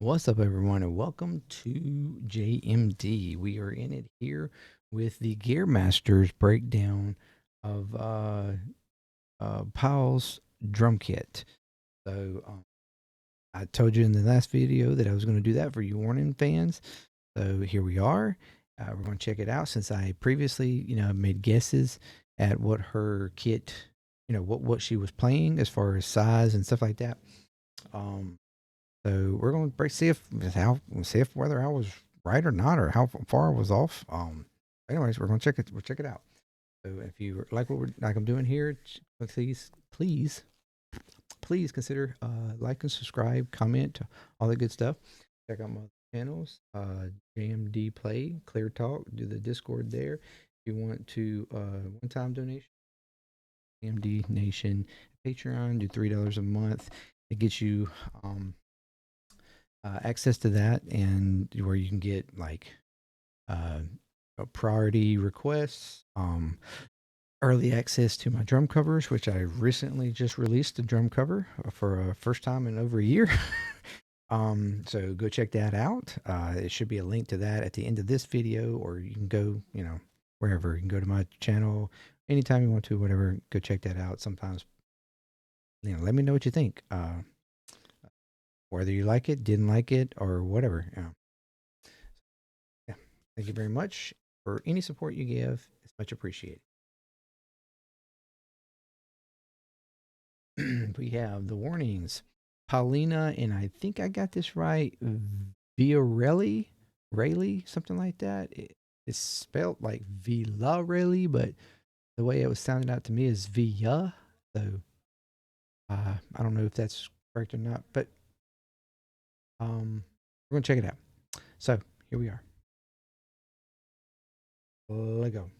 What's up, everyone, and welcome to JMD. We are in it here with the Gearmasters breakdown of Paul's drum kit. So I told you in the last video that I was going to do that for you Warning fans. So here we are. We're going to check it out since I previously, made guesses at what her kit, what she was playing as far as size and stuff like that. So we're going to see if whether I was right or not, or how far I was off. Anyways, we're going to check it. We'll check it out. So if you like what I'm doing here, please consider like and subscribe, comment, all that good stuff. Check out my channels, JMDPLAY, ClearTalk. Do the Discord there. If you want to one-time donation, JMD Nation Patreon. Do $3 a month. It gets you access to that, and where you can get like priority requests, early access to my drum covers, which I recently just released a drum cover for a first time in over a year. So go check that out. It should be a link to that at the end of this video, or you can go, wherever. You can go to my channel anytime you want to, whatever. Go check that out. Sometimes, let me know what you think. Whether you like it, didn't like it, or whatever. Yeah. Thank you very much for any support you give. It's much appreciated. We have the warnings. Paulina, and I think I got this right, Viorelli, Rayleigh, something like that. It's spelled like Villarelli, but the way it was sounding out to me is Via. So I don't know if that's correct or not, but we're gonna check it out. So here we are. Let go.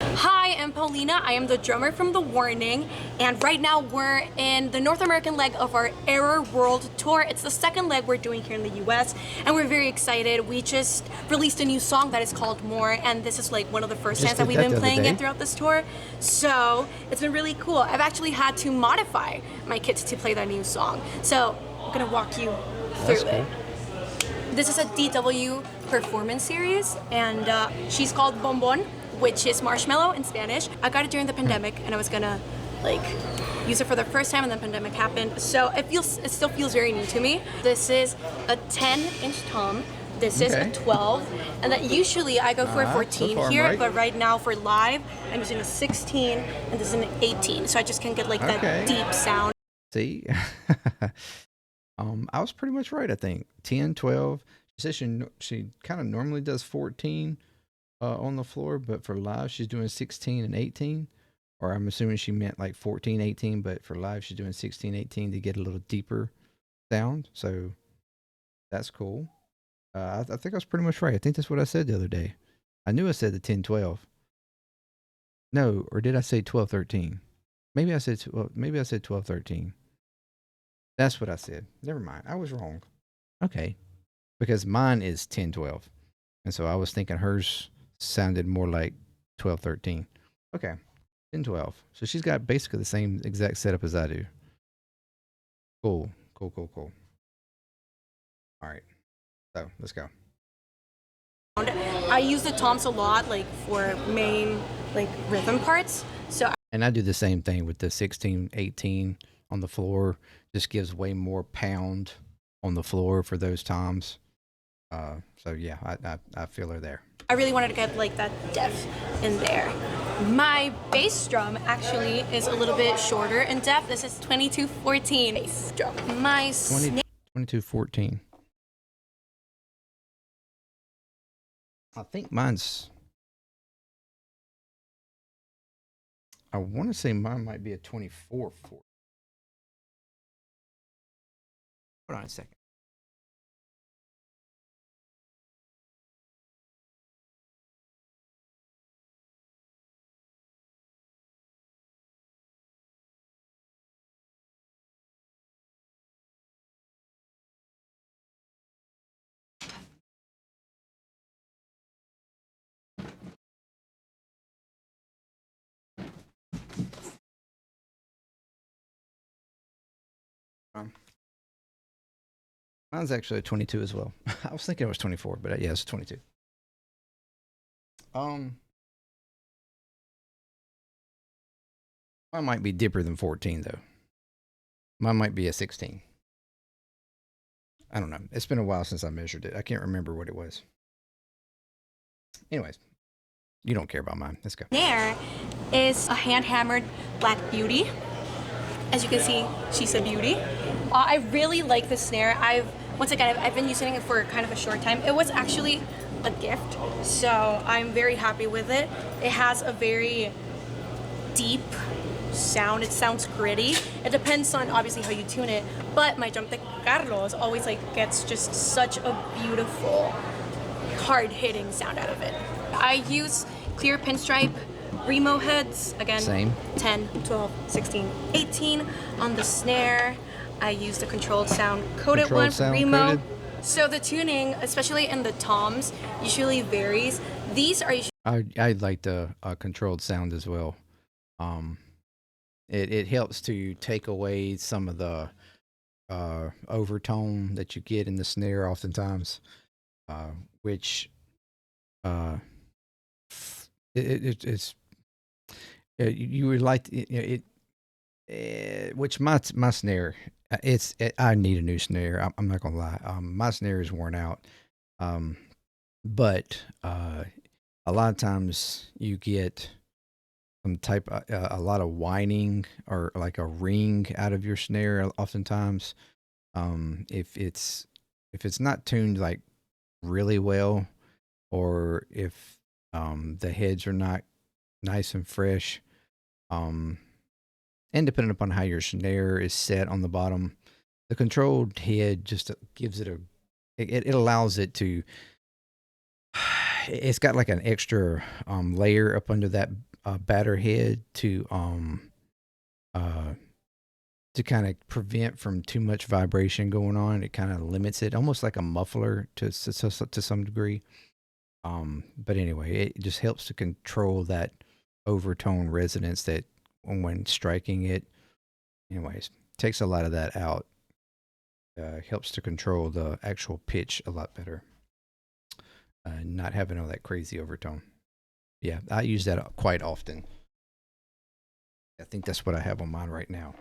Hi, I'm Paulina. I am the drummer from The Warning, and right now we're in the North American leg of our Error World Tour. It's the second leg we're doing here in the US, and we're very excited. We just released a new song that is called More, and this is like one of the first times that we've been playing it throughout this tour. So it's been really cool. I've actually had to modify my kit to play that new song. So I'm gonna walk you through it. This is a DW performance series, and she's called Bonbon, which is marshmallow in Spanish. I got it during the pandemic, and I was gonna like use it for the first time, and then the pandemic happened. So it still feels very new to me. This is a 10-inch tom. This is a 12, and then usually I go for a 14 so here, but right now for live, I'm using a 16, and this is an 18. So I just can get like that deep sound. See, I was pretty much right. I think 10, 12. She said she kind of normally does 14. On the floor, but for live she's doing 16 and 18, or I'm assuming she meant like 14, 18, but for live she's doing 16, 18 to get a little deeper sound. So that's cool. I think I was pretty much right. I think that's what I said the other day. I knew I said the 10, 12. No, or did I say 12, 13? Maybe I said 12, 13. That's what I said. Never mind. I was wrong. Okay. Because mine is 10, 12. And so I was thinking hers sounded more like 12, 13. Okay, 10, 12. So she's got basically the same exact setup as I do. Cool. All right, so let's go. I use the toms a lot, like for main like rhythm parts. And I do the same thing with the 16, 18 on the floor. Just gives way more pound on the floor for those toms. So yeah, I feel her there. I really wanted to get like that depth in there. My bass drum actually is a little bit shorter in depth. This is 2214 bass drum. My 2214. I think mine's. I want to say mine might be a 24-4. Hold on a second. Um, Mine's actually a 22 as well. I was thinking it was 24, but yeah, it's 22. Um, Mine might be deeper than 14 though. Mine might be a 16. I don't know. It's been a while since I measured it. I can't remember what it was. Anyways, you don't care about mine. Let's go. Snare is a hand-hammered Black Beauty. As you can see, she's a beauty. I really like the snare. Once again, I've been using it for kind of a short time. It was actually a gift, so I'm very happy with it. It has a very deep sound. It sounds gritty. It depends on obviously how you tune it, but my drum tech Carlos always gets just such a beautiful, hard-hitting sound out of it. I use clear pinstripe Remo heads, again, Same. 10, 12, 16, 18. On the snare, I use the controlled sound coated one from Remo. Coated. So the tuning, especially in the toms, usually varies. These are usually... I like the controlled sound as well. It helps to take away some of the overtone that you get in the snare oftentimes, which it's you would like which my snare I need a new snare. I'm not gonna lie. My snare is worn out, but a lot of times you get some type a lot of whining or like a ring out of your snare oftentimes. If it's not tuned like really well, or if the heads are not nice and fresh, and depending upon how your snare is set on the bottom, the controlled head just gives it it allows it to, it's got like an extra layer up under that batter head to kind of prevent from too much vibration going on. It kind of limits it, almost like a muffler to some degree. But anyway, it just helps to control that overtone resonance that when striking it. Anyways, takes a lot of that out. Helps to control the actual pitch a lot better. Not having all that crazy overtone. Yeah, I use that quite often. I think that's what I have on mine right now.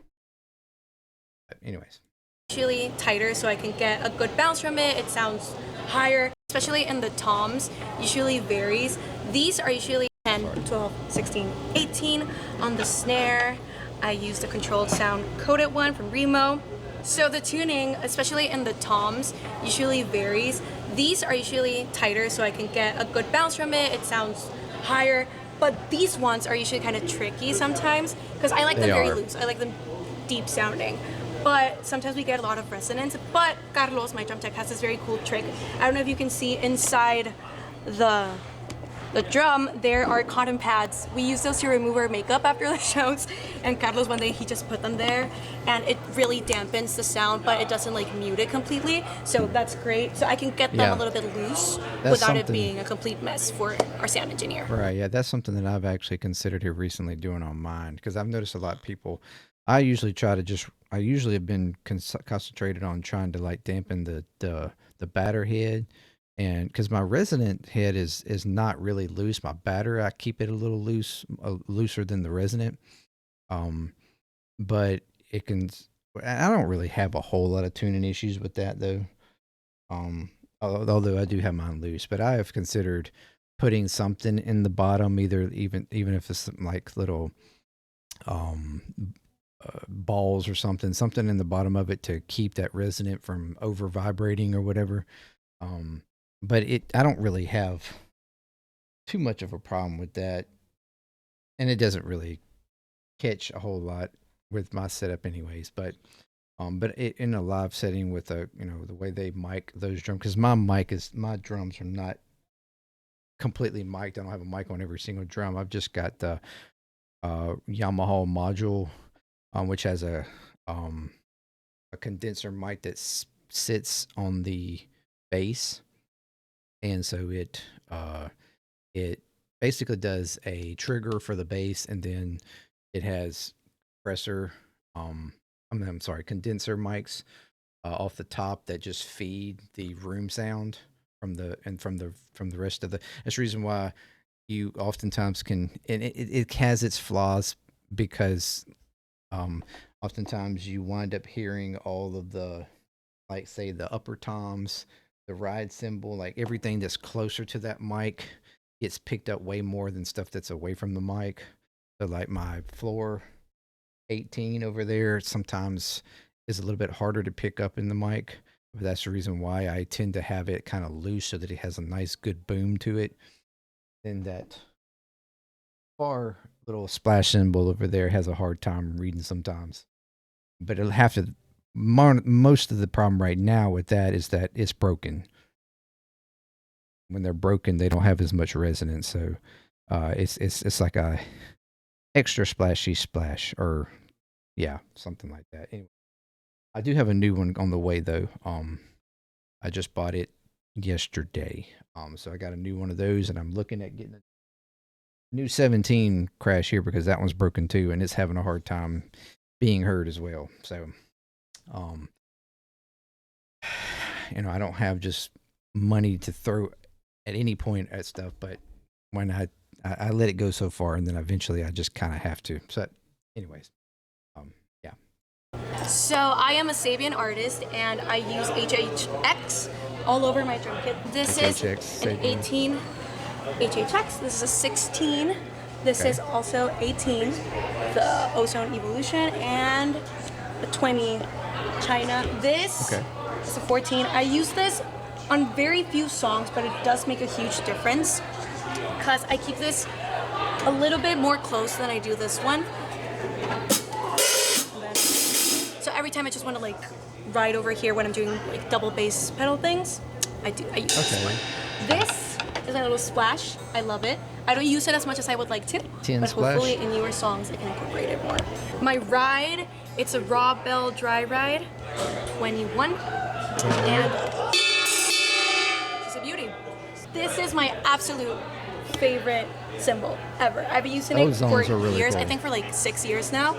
But anyways. Usually tighter so I can get a good bounce from it. It sounds higher, especially in the toms, usually varies. These are usually 10, 12, 16, 18. On the snare, I use the controlled sound coated one from Remo. So the tuning, especially in the toms, usually varies. These are usually tighter so I can get a good bounce from it. It sounds higher, but these ones are usually kind of tricky sometimes because I like them very loose. I like them deep sounding. But sometimes we get a lot of resonance. But Carlos, my drum tech, has this very cool trick. I don't know if you can see inside the drum, there are cotton pads. We use those to remove our makeup after the shows. And Carlos, one day, he just put them there. And it really dampens the sound, but it doesn't like mute it completely. So that's great. So I can get them a little bit loose without it being a complete mess for our sound engineer. Right, yeah, that's something that I've actually considered here recently doing on mine. Because I've noticed a lot of people, I usually have been concentrated on trying to like dampen the batter head, and because my resonant head is not really loose, my batter I keep it a little loose, looser than the resonant. But it can. I don't really have a whole lot of tuning issues with that though. Although I do have mine loose, but I have considered putting something in the bottom, even if it's like little balls or something in the bottom of it to keep that resonant from over vibrating or whatever. But I don't really have too much of a problem with that, and it doesn't really catch a whole lot with my setup anyways. But in a live setting with the way they mic those drums, because my drums are not completely mic'd. I don't have a mic on every single drum. I've just got the Yamaha module, which has a condenser mic that sits on the bass, and so it basically does a trigger for the bass, and then it has compressor I'm sorry, condenser mics off the top that just feed the room sound from the rest of the. That's the reason why you oftentimes can, and it has its flaws because oftentimes you wind up hearing all of the, like, say, the upper toms, the ride cymbal, like everything that's closer to that mic gets picked up way more than stuff that's away from the mic. So like my floor 18 over there sometimes is a little bit harder to pick up in the mic. But that's the reason why I tend to have it kind of loose so that it has a nice good boom to it. And that far little splash cymbal over there has a hard time reading sometimes. But it'll have to, most of the problem right now with that is that it's broken. When they're broken, they don't have as much resonance. So it's like a extra splashy splash, or yeah, something like that. Anyway, I do have a new one on the way though. I just bought it yesterday. So I got a new one of those, and I'm looking at getting a new 17 crash here because that one's broken too, and it's having a hard time being heard as well. So, you know, I don't have just money to throw at any point at stuff, but when I let it go so far, and then eventually I just kind of have to. So, anyways, yeah. So I am a Sabian artist, and I use HHX all over my drum kit. This HHX, is an 18 HHX. This is a 16. This is also 18, the Ozone Evolution, and a 20 China. This is a 14. I use this on very few songs, but it does make a huge difference because I keep this a little bit more close than I do this one. So every time I just want to like ride over here when I'm doing like double bass pedal things, I use this one. This is a little splash. I love it. I don't use it as much as I would like to, but hopefully in newer songs I can incorporate it more. My ride, it's a raw bell dry ride, 21, and she's a beauty. This is my absolute favorite cymbal ever. I've been using it for years. Cool. I think for like 6 years now,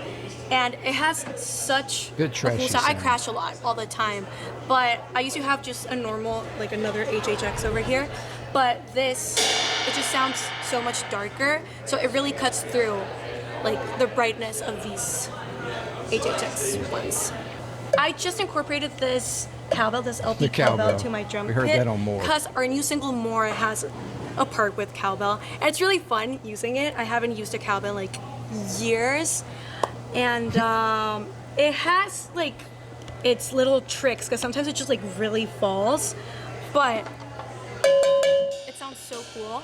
and it has such good trashy sound. I crash a lot all the time, but I used to have just a normal, like another HHX over here, but this, it just sounds so much darker, so it really cuts through like the brightness of these HHX ones. I just incorporated this cowbell, this LP cowbell to my drum kit. We heard that on More. Because our new single More has a part with cowbell, and it's really fun using it. I haven't used a cowbell in like years, and it has like its little tricks because sometimes it just like really falls, but it sounds so cool,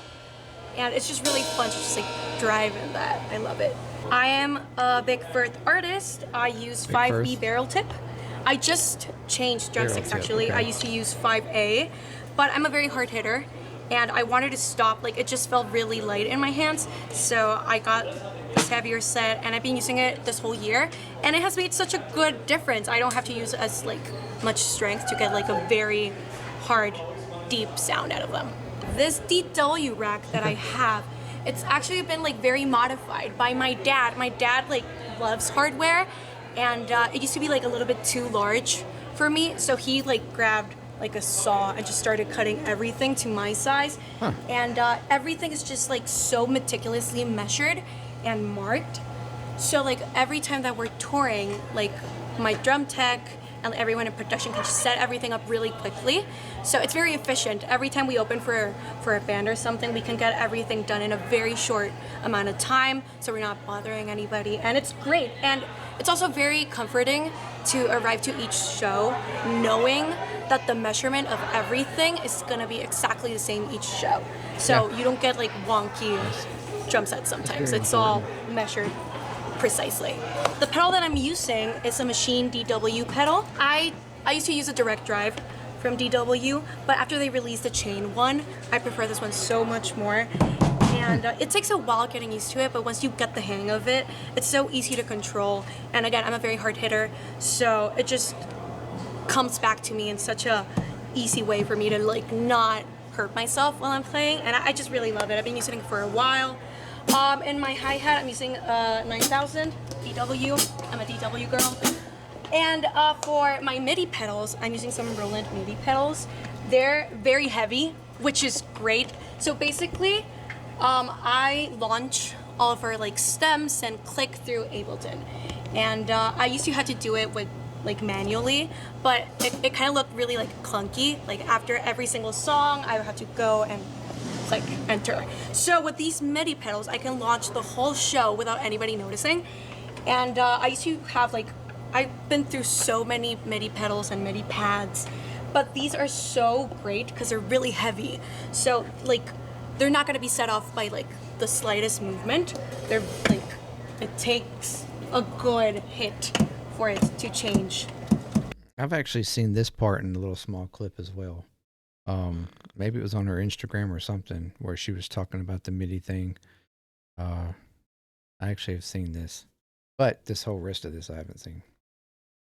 and it's just really fun to just like drive in that. I love it. I am a big Firth artist. I use 5B barrel tip. I just changed drumsticks actually. Okay. I used to use 5A, but I'm a very hard hitter, and I wanted to stop. Like, it just felt really light in my hands, so I got this heavier set, and I've been using it this whole year, and it has made such a good difference. I don't have to use as like much strength to get like a very hard, deep sound out of them. This DW rack that I have, it's actually been like very modified by my dad. My dad like loves hardware, and it used to be like a little bit too large for me, so he like grabbed like a saw and just started cutting everything to my size. And everything is just like so meticulously measured and marked, so like every time that we're touring, like my drum tech and everyone in production can just set everything up really quickly, so it's very efficient. Every time we open for a band or something, we can get everything done in a very short amount of time, so we're not bothering anybody, and it's great. And it's also very comforting to arrive to each show knowing that the measurement of everything is going to be exactly the same each show, so you don't get like wonky drum sets sometimes. It's all measured precisely. The pedal that I'm using is a Machine DW pedal. I used to use a direct drive from DW, but after they released the chain one, I prefer this one so much more. And it takes a while getting used to it, but once you get the hang of it, it's so easy to control. And again, I'm a very hard hitter, so it just comes back to me in such a easy way for me to like not hurt myself while I'm playing, and I just really love it. I've been using it for a while. In my hi-hat, I'm using 9000 DW. I'm a DW girl. And for my MIDI pedals, I'm using some Roland MIDI pedals. They're very heavy, which is great. So basically, I launch all of our like stems and click through Ableton. And I used to have to do it with like manually, but it kind of looked really like clunky. Like after every single song, I would have to go and click enter. So with these MIDI pedals, I can launch the whole show without anybody noticing. And I used to have like, I've been through so many MIDI pedals and MIDI pads, but these are so great because they're really heavy. So like, they're not gonna be set off by like the slightest movement. They're like, it takes a good hit for it to change. I've actually seen this part in a little small clip as well. Maybe it was on her Instagram or something where she was talking about the MIDI thing. I actually have seen this, but this whole rest of this I haven't seen.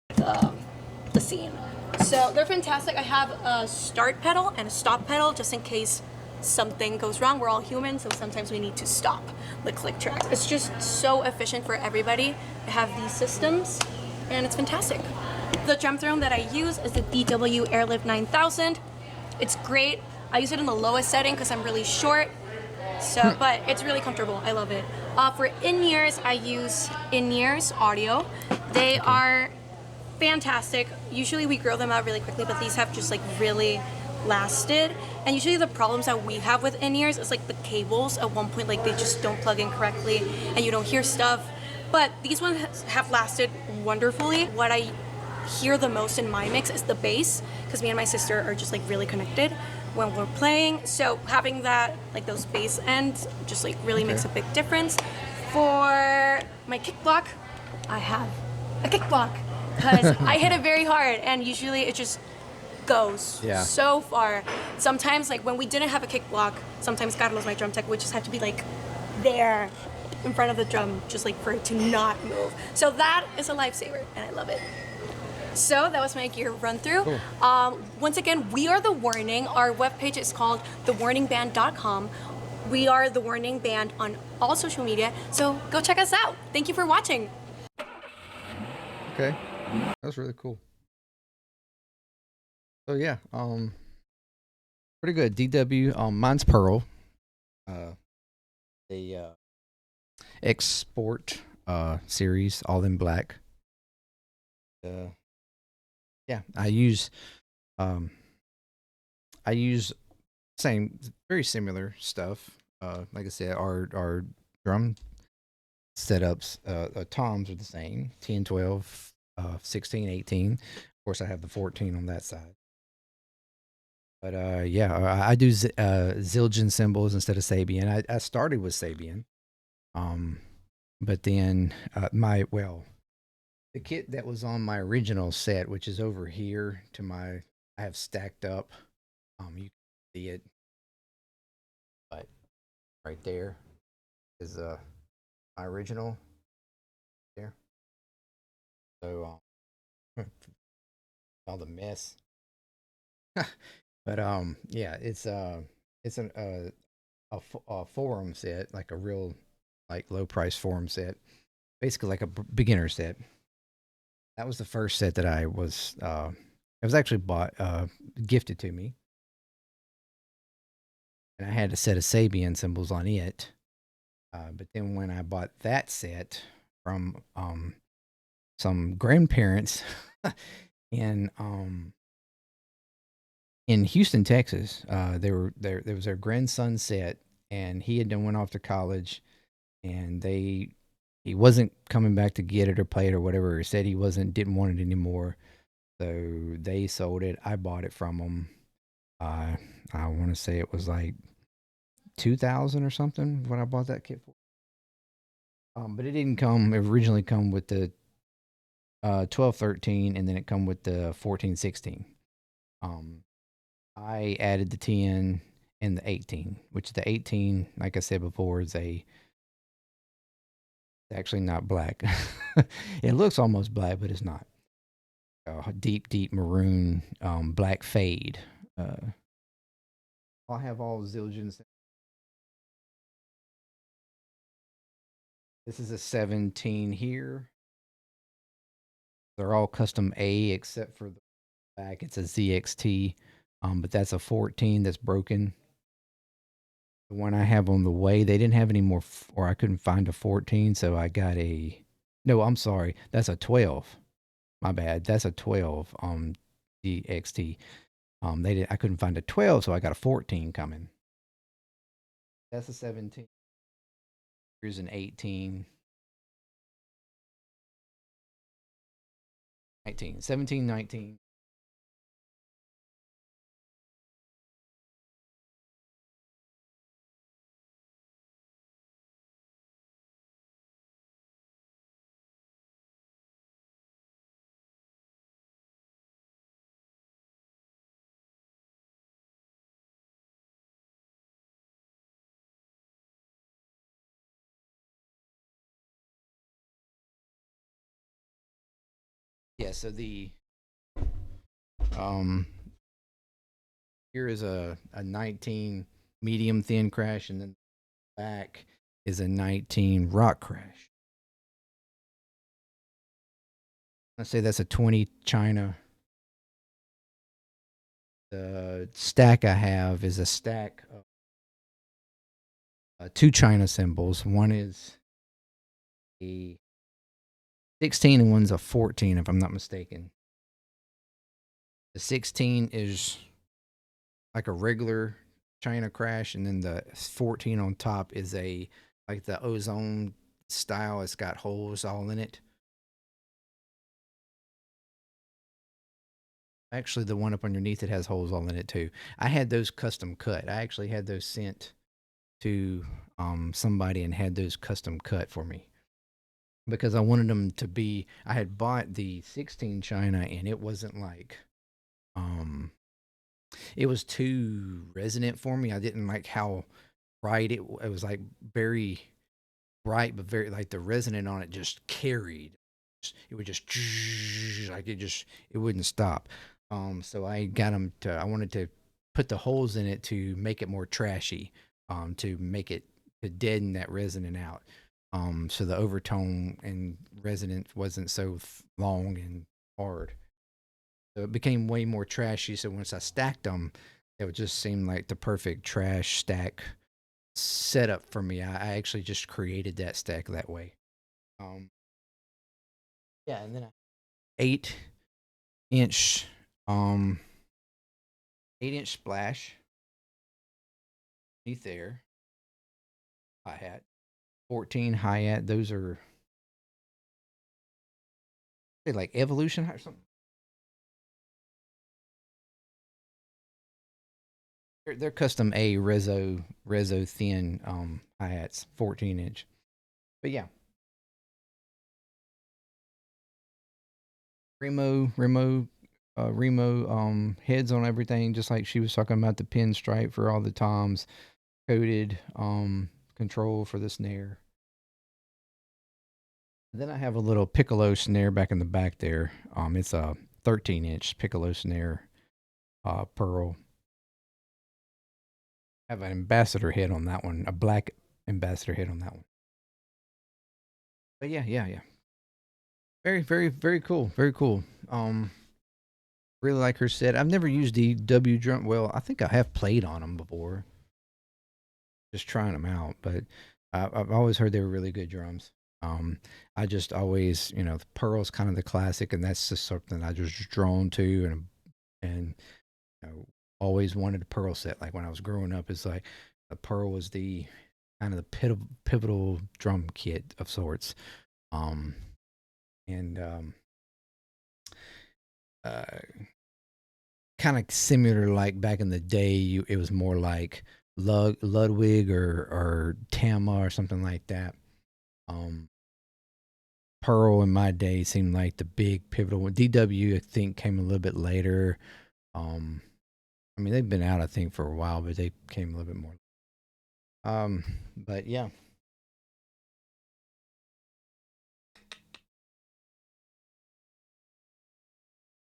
The scene. So they're fantastic. I have a start pedal and a stop pedal just in case something goes wrong. We're all human, so sometimes we need to stop the click track. It's just so efficient for everybody to have these systems, and it's fantastic. The drum throne that I use is the DW Airlift 9000. It's great. I use it in the lowest setting because I'm really short, so but it's really comfortable. I love it. For in-ears, I use in-ears audio. They are fantastic. Usually we grow them out really quickly, but these have just like really lasted. And usually the problems that we have with in-ears is like the cables at one point, like they just don't plug in correctly and you don't hear stuff. But these ones have lasted wonderfully. What I hear the most in my mix is the bass, because me and my sister are just like really connected when we're playing. So having that, like those bass ends, just like really makes a big difference. For my kick block, I have a kick block because I hit it very hard, and usually it just goes so far. Sometimes, like when we didn't have a kick block, sometimes Carlos, my drum tech, would just have to be like there in front of the drum, just like for it to not move. So that is a lifesaver, and I love it. So that was my gear run through. Cool. Once again, we are The Warning. Our webpage is called thewarningband.com. We are The Warning Band on all social media, so go check us out. Thank you for watching. Okay, that was really cool. So yeah, pretty good. DW, mine's Pearl. The Export series, all in black. Yeah, I use same, very similar stuff. Like I said, our drum setups, toms are the same, 10, 12, 16, 18. Of course, I have the 14 on that side. But yeah, I do Zildjian Cymbals instead of Sabian. I started with Sabian, but then the kit that was on my original set, which is over here to my, I have stacked up. You can see it, but right there is my original there. So all the mess. But yeah, it's a forum set, like a real like low price forum set, basically like a beginner set. That was the first set that I was it was actually gifted to me, and I had a set of Sabian cymbals on it. But then when I bought that set from some grandparents in Houston, Texas, there was their grandson's set, and he had then went off to college, and he wasn't coming back to get it or play it or whatever. He said he didn't want it anymore, so they sold it. I bought it from them. I want to say it was like 2,000 or something when I bought that kit for. But it didn't come. It originally come with the 12, 13, and then it come with the 14, 16. I added the 10 and the 18, which the 18, like I said before, is actually not black. It looks almost black, but it's not. Deep, deep maroon, black fade. I'll have all Zildjians. This is a 17 here. They're all custom A except for the back. It's a ZXT, but that's a 14 that's broken. The one I have on the way, they didn't have any more, or I couldn't find a 14, so I got a. No, I'm sorry, that's a 12. My bad. That's a 12. ZXT. I couldn't find a 12, so I got a 14 coming. That's a 17. Here's an 18. 19. 17, 19. Yeah, so the um here is a 19 medium thin crash, and then the back is a 19 rock crash. Let's say that's a 20 China. The stack I have is a stack of 2 China cymbals. One is a 16 and one's a 14, if I'm not mistaken. The 16 is like a regular China crash, and then the 14 on top is a like the ozone style. It's got holes all in it. Actually, the one up underneath it has holes all in it too. I had those custom cut. I actually had those sent to somebody and had those custom cut for me because I wanted them to be. I had bought the 16 China and it wasn't like it was too resonant for me. I didn't like how bright it was, like very bright, but very like the resonant on it just carried. It would just like it wouldn't stop. So I got them to. I wanted to put the holes in it to make it more trashy. To make it to deaden that resonant out. So the overtone and resonance wasn't so long and hard. So it became way more trashy. So once I stacked them, it would just seem like the perfect trash stack setup for me. I actually just created that stack that way. Um, yeah, and then 8 inch, um, 8 inch splash beneath there. Hi-hat, 14 hi-hat. Those are they like Evolution or something. They're custom A Rezo thin hi-hats, 14 inch. But yeah, Remo heads on everything, just like she was talking about the pinstripe for all the toms, coated control for the snare. Then I have a little piccolo snare back in the back there. It's a 13-inch piccolo snare, pearl. I have an ambassador head on that one, a black ambassador head on that one. But yeah. Very cool. Very cool. Really like her set. I've never used the W drum. Well, I think I have played on them before, just trying them out. But I've always heard they were really good drums. I just always, the Pearl's kind of the classic, and that's just something I just drawn to, and always wanted a Pearl set. Like when I was growing up, it's like the Pearl was the kind of the pivotal drum kit of sorts. And kind of similar, like back in the day, it was more like Ludwig or Tama or something like that. Pearl in my day seemed like the big pivotal one. DW I think came a little bit later. I mean they've been out I think for a while, but they came a little bit more. But yeah.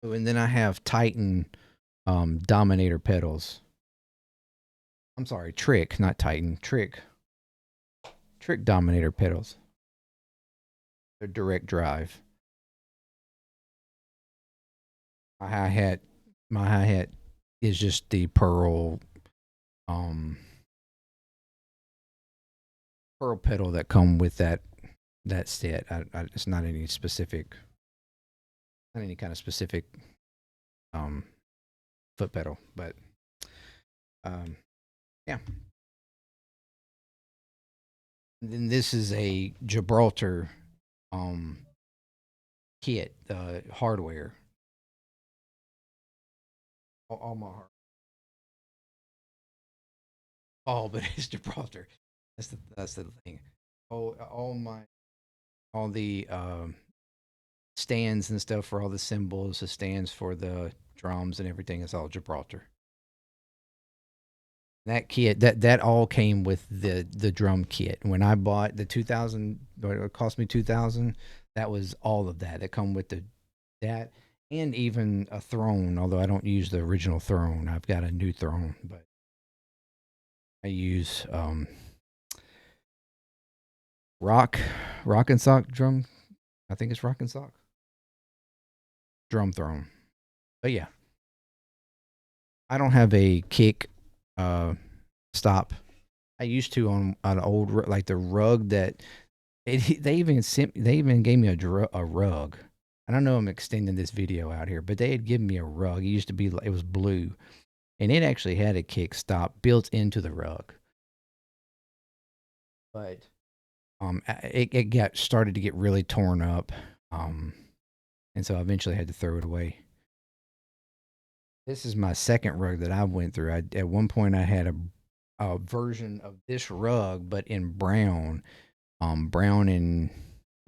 Oh, and then I have Titan Dominator pedals. I'm sorry, Trick, not Titan. Trick Dominator pedals. They're direct drive. My hi-hat is just the um pearl pedal that come with that set. It's not any specific, not any kind of specific um foot pedal, but um yeah. And then this is a Gibraltar um kit, hardware. All my heart. Oh, but it's Gibraltar. That's the thing. All the stands and stuff for all the cymbals, the stands for the drums and everything is all Gibraltar. That kit, that all came with the drum kit. When I bought the 2000, it cost me 2000. That was all of that. That come with that and even a throne. Although I don't use the original throne, I've got a new throne, but I use rock and sock drum. I think it's rock and sock drum throne. But yeah, I don't have a kick stop. I used to on an old like the rug that they even gave me a rug. I don't know I'm extending this video out here, but they had given me a rug. It used to be, it was blue, and it actually had a kick stop built into the rug. But it got started to get really torn up, and so I eventually had to throw it away. This is my second rug that I went through. At one point I had a version of this rug, but in brown, brown and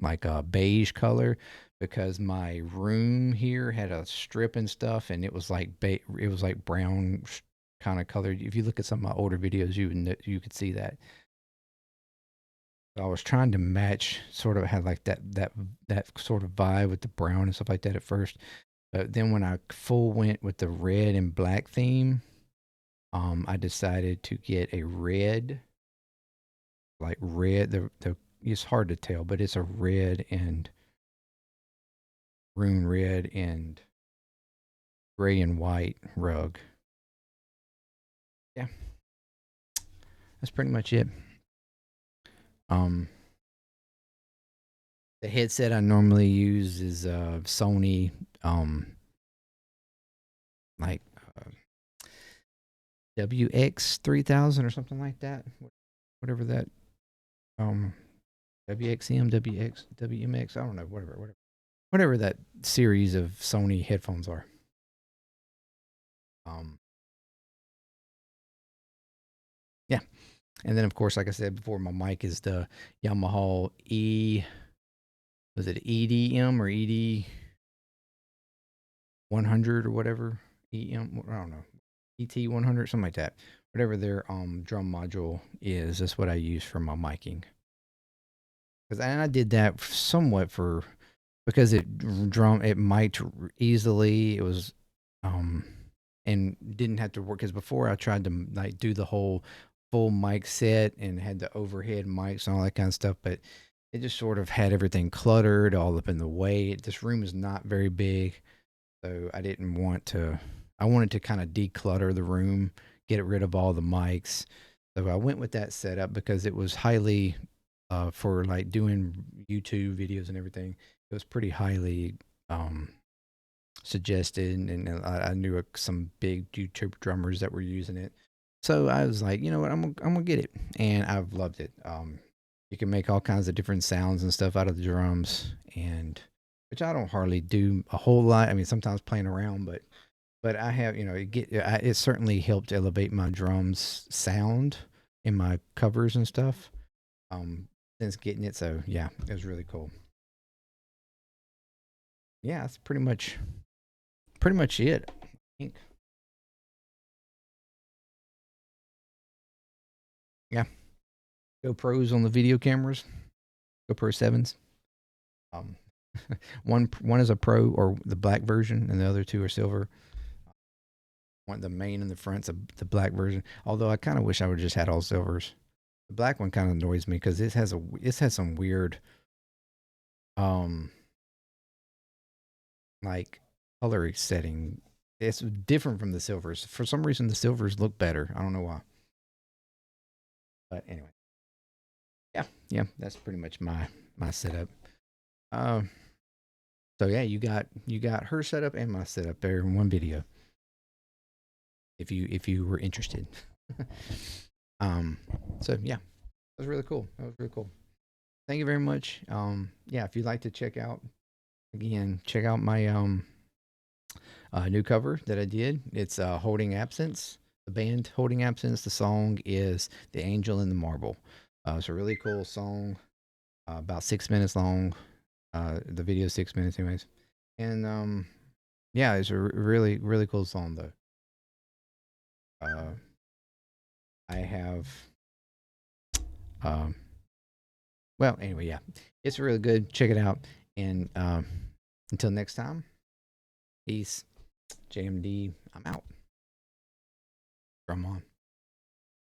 like a beige color, because my room here had a strip and stuff, and it was like it was like brown kind of color. If you look at some of my older videos, you could see that. I was trying to match, sort of had like that sort of vibe with the brown and stuff like that at first, but then when I went with the red and black theme, I decided to get a red, like red. The It's hard to tell, but it's a red and rune red and gray and white rug. Yeah, that's pretty much it. Um, the headset I normally use is Sony, like WX 3000 or something like that. Whatever that WXM, WMX, I don't know, whatever that series of Sony headphones are. Yeah. And then of course, like I said before, my mic is the Yamaha was it EDM or ED 100 or whatever? EM, I don't know. ET 100, something like that. Whatever their drum module is, that's what I use for my miking. And I did that somewhat because it mic'd easily. It was and didn't have to work, because before I tried to like do the whole full mic set and had the overhead mics and all that kind of stuff, but it just sort of had everything cluttered all up in the way. This room is not very big, so I didn't want to. I wanted to kind of declutter the room, get rid of all the mics. So I went with that setup because it was highly for like doing YouTube videos and everything. It was pretty highly suggested, and I knew some big YouTube drummers that were using it. So I was like, you know what, I'm gonna get it, and I've loved it. You can make all kinds of different sounds and stuff out of the drums, and which I don't hardly do a whole lot. I mean, sometimes playing around, but I have, it certainly helped elevate my drums sound in my covers and stuff. Since getting it, so yeah, it was really cool. Yeah, that's pretty much it. I think. Yeah, GoPros on the video cameras, GoPro 7s. Um, one is a pro or the black version, and the other two are silver. One, the main in the front's the black version. Although I kind of wish I would just had all silvers. The black one kind of annoys me because it has some weird like color setting. It's different from the silvers. For some reason, the silvers look better. I don't know why. But anyway, yeah, that's pretty much my setup. So yeah, you got her setup and my setup there in one video. If you were interested. So yeah, that was really cool. That was really cool. Thank you very much. Yeah, if you'd like to check out my new cover that I did. It's Holding Absence. The band Holding Absence. The song is The Angel in the Marble. It's a really cool song. About 6 minutes long. The video is 6 minutes anyways. And yeah, it's a really, really cool song though. I have well, anyway, yeah. It's really good. Check it out. And until next time, peace. JMD, I'm out. Drum on.